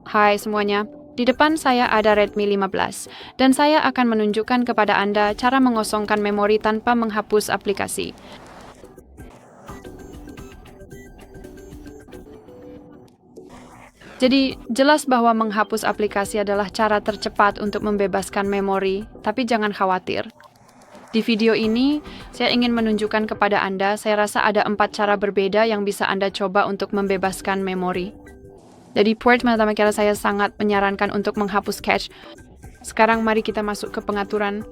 Hai semuanya, di depan saya ada Redmi 15, dan saya akan menunjukkan kepada Anda cara mengosongkan memori tanpa menghapus aplikasi. Jadi, jelas bahwa menghapus aplikasi adalah cara tercepat untuk membebaskan memori, tapi jangan khawatir. Di video ini, saya ingin menunjukkan kepada Anda, saya rasa ada 4 cara berbeda yang bisa Anda coba untuk membebaskan memori. Jadi pertama kali saya sangat menyarankan untuk menghapus cache. Sekarang mari kita masuk ke pengaturan.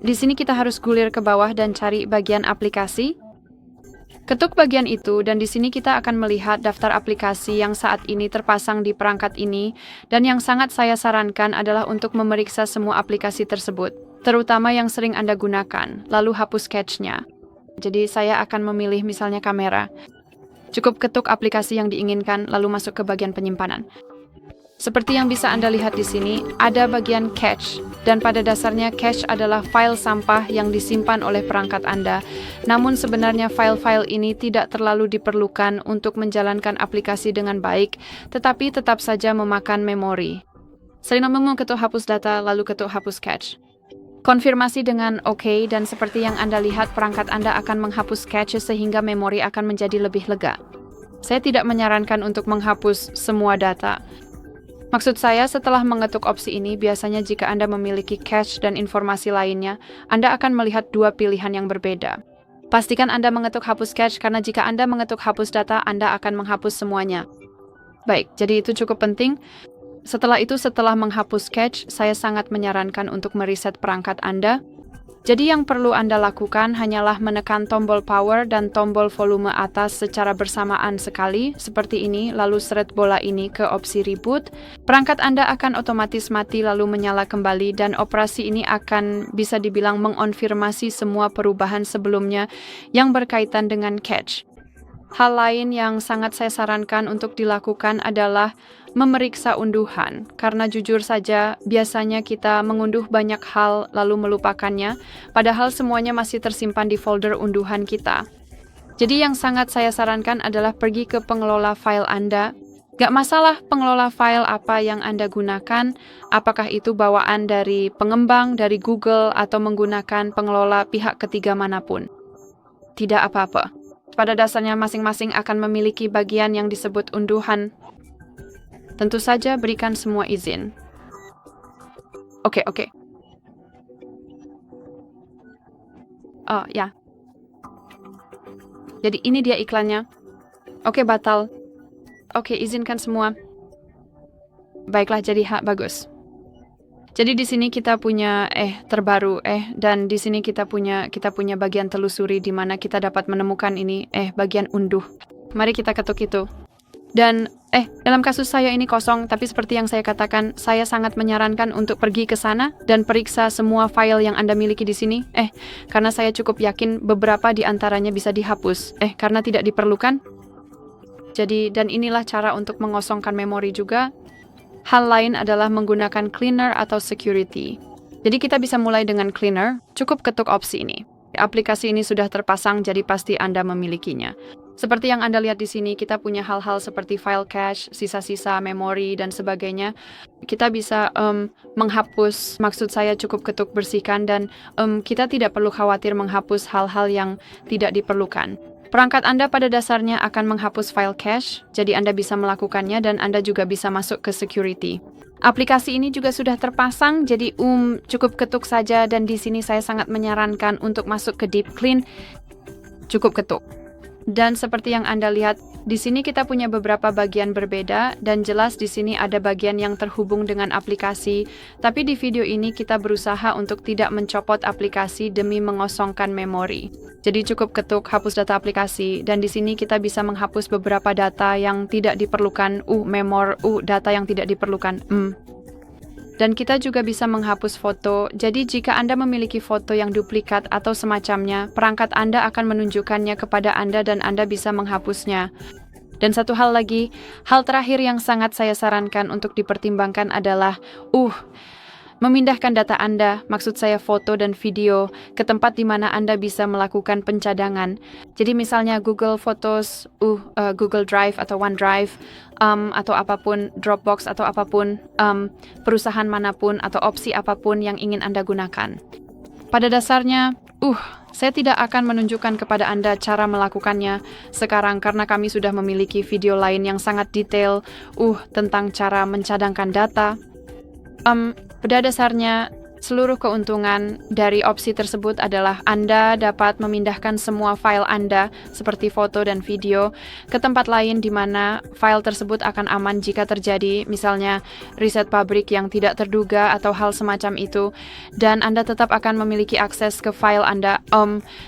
Di sini kita harus gulir ke bawah dan cari bagian aplikasi. Ketuk bagian itu dan di sini kita akan melihat daftar aplikasi yang saat ini terpasang di perangkat ini dan yang sangat saya sarankan adalah untuk memeriksa semua aplikasi tersebut, terutama yang sering Anda gunakan, lalu hapus cache-nya. Jadi saya akan memilih misalnya kamera. Cukup ketuk aplikasi yang diinginkan, lalu masuk ke bagian penyimpanan. Seperti yang bisa Anda lihat di sini, ada bagian cache, dan pada dasarnya cache adalah file sampah yang disimpan oleh perangkat Anda. Namun sebenarnya file-file ini tidak terlalu diperlukan untuk menjalankan aplikasi dengan baik, tetapi tetap saja memakan memori. Sering ketuk hapus data, lalu ketuk hapus cache. Konfirmasi dengan OK, dan seperti yang Anda lihat, perangkat Anda akan menghapus cache sehingga memori akan menjadi lebih lega. Saya tidak menyarankan untuk menghapus semua data. Maksud saya, setelah mengetuk opsi ini, biasanya jika Anda memiliki cache dan informasi lainnya, Anda akan melihat 2 pilihan yang berbeda. Pastikan Anda mengetuk hapus cache, karena jika Anda mengetuk hapus data, Anda akan menghapus semuanya. Baik, jadi itu cukup penting. Setelah itu, setelah menghapus cache, saya sangat menyarankan untuk mereset perangkat Anda. Jadi yang perlu Anda lakukan hanyalah menekan tombol power dan tombol volume atas secara bersamaan sekali, seperti ini, lalu seret bola ini ke opsi reboot. Perangkat Anda akan otomatis mati lalu menyala kembali dan operasi ini akan bisa dibilang mengonfirmasi semua perubahan sebelumnya yang berkaitan dengan cache. Hal lain yang sangat saya sarankan untuk dilakukan adalah memeriksa unduhan, karena jujur saja biasanya kita mengunduh banyak hal lalu melupakannya, padahal semuanya masih tersimpan di folder unduhan kita. Jadi yang sangat saya sarankan adalah pergi ke pengelola file Anda. Gak masalah pengelola file apa yang Anda gunakan, apakah itu bawaan dari pengembang, dari Google, atau menggunakan pengelola pihak ketiga manapun. Tidak apa-apa. Pada dasarnya masing-masing akan memiliki bagian yang disebut unduhan. Tentu saja berikan semua izin. Oke. Oh, ya. Jadi ini dia iklannya. Oke, batal. Oke, izinkan semua. Baiklah, jadi bagus. Jadi di sini kita punya terbaru dan di sini kita punya bagian telusuri di mana kita dapat menemukan ini bagian unduh. Mari kita ketuk itu. Dan dalam kasus saya ini kosong, tapi seperti yang saya katakan, saya sangat menyarankan untuk pergi ke sana dan periksa semua file yang Anda miliki di sini. Karena saya cukup yakin beberapa di antaranya bisa dihapus. Karena tidak diperlukan. Jadi, dan inilah cara untuk mengosongkan memori juga. Hal lain adalah menggunakan cleaner atau security. Jadi kita bisa mulai dengan cleaner, cukup ketuk opsi ini. Aplikasi ini sudah terpasang, jadi pasti Anda memilikinya. Seperti yang Anda lihat di sini, kita punya hal-hal seperti file cache, sisa-sisa memori, dan sebagainya. Kita bisa menghapus, maksud saya cukup ketuk bersihkan, dan kita tidak perlu khawatir menghapus hal-hal yang tidak diperlukan. Perangkat Anda pada dasarnya akan menghapus file cache, jadi Anda bisa melakukannya dan Anda juga bisa masuk ke security. Aplikasi ini juga sudah terpasang, jadi cukup ketuk saja dan di sini saya sangat menyarankan untuk masuk ke deep clean. Cukup ketuk. Dan seperti yang Anda lihat, di sini kita punya beberapa bagian berbeda dan jelas di sini ada bagian yang terhubung dengan aplikasi, tapi di video ini kita berusaha untuk tidak mencopot aplikasi demi mengosongkan memori. Jadi cukup ketuk hapus data aplikasi dan di sini kita bisa menghapus beberapa data yang tidak diperlukan, data yang tidak diperlukan. Dan kita juga bisa menghapus foto, jadi jika Anda memiliki foto yang duplikat atau semacamnya, perangkat Anda akan menunjukkannya kepada Anda dan Anda bisa menghapusnya. Dan satu hal lagi, hal terakhir yang sangat saya sarankan untuk dipertimbangkan adalah, Memindahkan data Anda, maksud saya foto dan video, ke tempat di mana Anda bisa melakukan pencadangan. Jadi misalnya Google Photos, Google Drive atau OneDrive, atau apapun, Dropbox atau apapun, perusahaan manapun atau opsi apapun yang ingin Anda gunakan. Pada dasarnya, saya tidak akan menunjukkan kepada Anda cara melakukannya sekarang karena kami sudah memiliki video lain yang sangat detail, tentang cara mencadangkan data. Pada dasarnya, seluruh keuntungan dari opsi tersebut adalah Anda dapat memindahkan semua file Anda, seperti foto dan video, ke tempat lain di mana file tersebut akan aman jika terjadi, misalnya riset pabrik yang tidak terduga atau hal semacam itu, dan Anda tetap akan memiliki akses ke file Anda,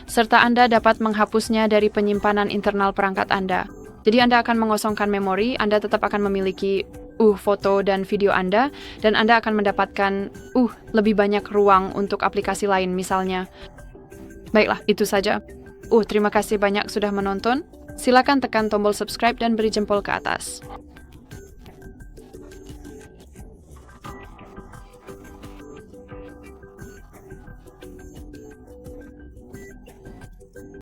serta Anda dapat menghapusnya dari penyimpanan internal perangkat Anda. Jadi Anda akan mengosongkan memori, Anda tetap akan memiliki foto dan video Anda, dan Anda akan mendapatkan lebih banyak ruang untuk aplikasi lain misalnya. Baiklah, itu saja. Terima kasih banyak sudah menonton. Silakan tekan tombol subscribe dan beri jempol ke atas.